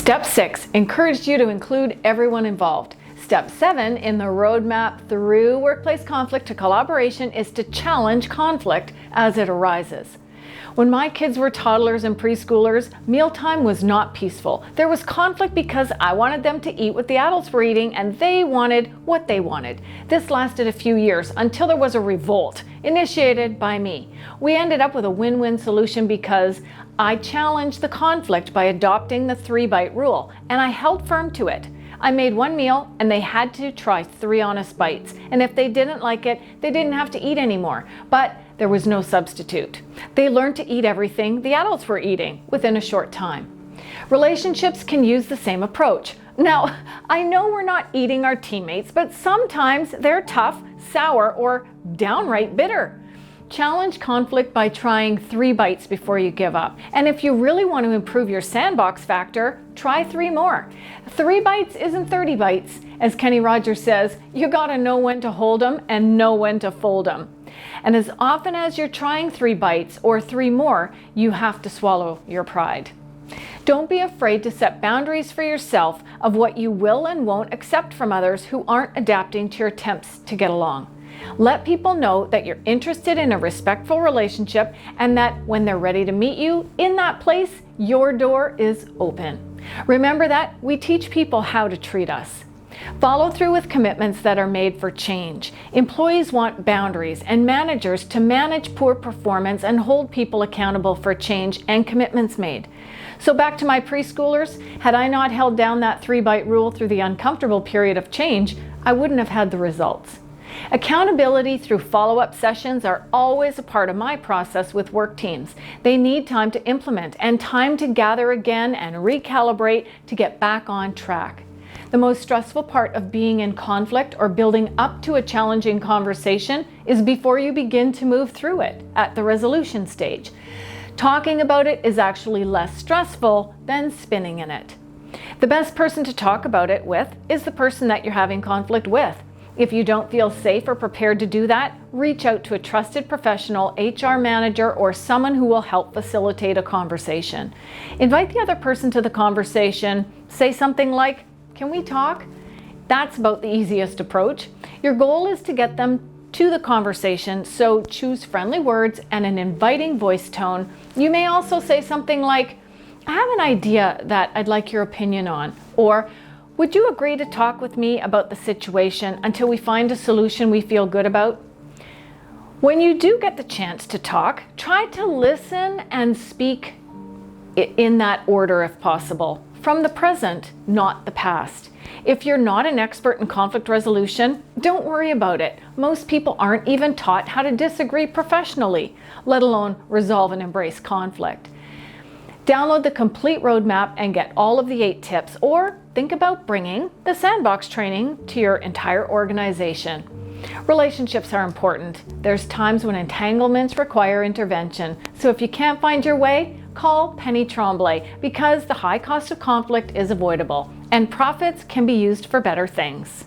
Step 6 encouraged you to include everyone involved. Step 7 in the roadmap through workplace conflict to collaboration is to challenge conflict as it arises. When my kids were toddlers and preschoolers, mealtime was not peaceful. There was conflict because I wanted them to eat what the adults were eating and they wanted what they wanted. This lasted a few years until there was a revolt initiated by me. We ended up with a win-win solution because I challenged the conflict by adopting the 3-bite rule, and I held firm to it. I made one meal and they had to try 3 honest bites. And if they didn't like it, they didn't have to eat anymore. But there was no substitute. They learned to eat everything the adults were eating within a short time. Relationships can use the same approach. Now, I know we're not eating our teammates, but sometimes they're tough, sour, or downright bitter. Challenge conflict by trying 3 bites before you give up. And if you really want to improve your sandbox factor, try 3 more. 3 bites isn't 30 bites. As Kenny Rogers says, you gotta know when to hold them and know when to fold them. And as often as you're trying 3 bites or 3 more, you have to swallow your pride. Don't be afraid to set boundaries for yourself of what you will and won't accept from others who aren't adapting to your attempts to get along. Let people know that you're interested in a respectful relationship and that when they're ready to meet you in that place, your door is open. Remember that we teach people how to treat us. Follow through with commitments that are made for change. Employees want boundaries and managers to manage poor performance and hold people accountable for change and commitments made. So back to my preschoolers, had I not held down that 3-bite rule through the uncomfortable period of change, I wouldn't have had the results. Accountability through follow-up sessions are always a part of my process with work teams. They need time to implement and time to gather again and recalibrate to get back on track. The most stressful part of being in conflict or building up to a challenging conversation is before you begin to move through it at the resolution stage. Talking about it is actually less stressful than spinning in it. The best person to talk about it with is the person that you're having conflict with. If you don't feel safe or prepared to do that, reach out to a trusted professional, HR manager, or someone who will help facilitate a conversation. Invite the other person to the conversation. Say something like, "Can we talk?" That's about the easiest approach. Your goal is to get them to the conversation, so choose friendly words and an inviting voice tone. You may also say something like, "I have an idea that I'd like your opinion on," or "Would you agree to talk with me about the situation until we find a solution we feel good about?" When you do get the chance to talk, try to listen and speak in that order if possible, from the present, not the past. If you're not an expert in conflict resolution, don't worry about it. Most people aren't even taught how to disagree professionally, let alone resolve and embrace conflict. Download the complete roadmap and get all of the 8 tips, or think about bringing the sandbox training to your entire organization. Relationships are important. There's times when entanglements require intervention. So if you can't find your way, call Penny Tremblay, because the high cost of conflict is avoidable and profits can be used for better things.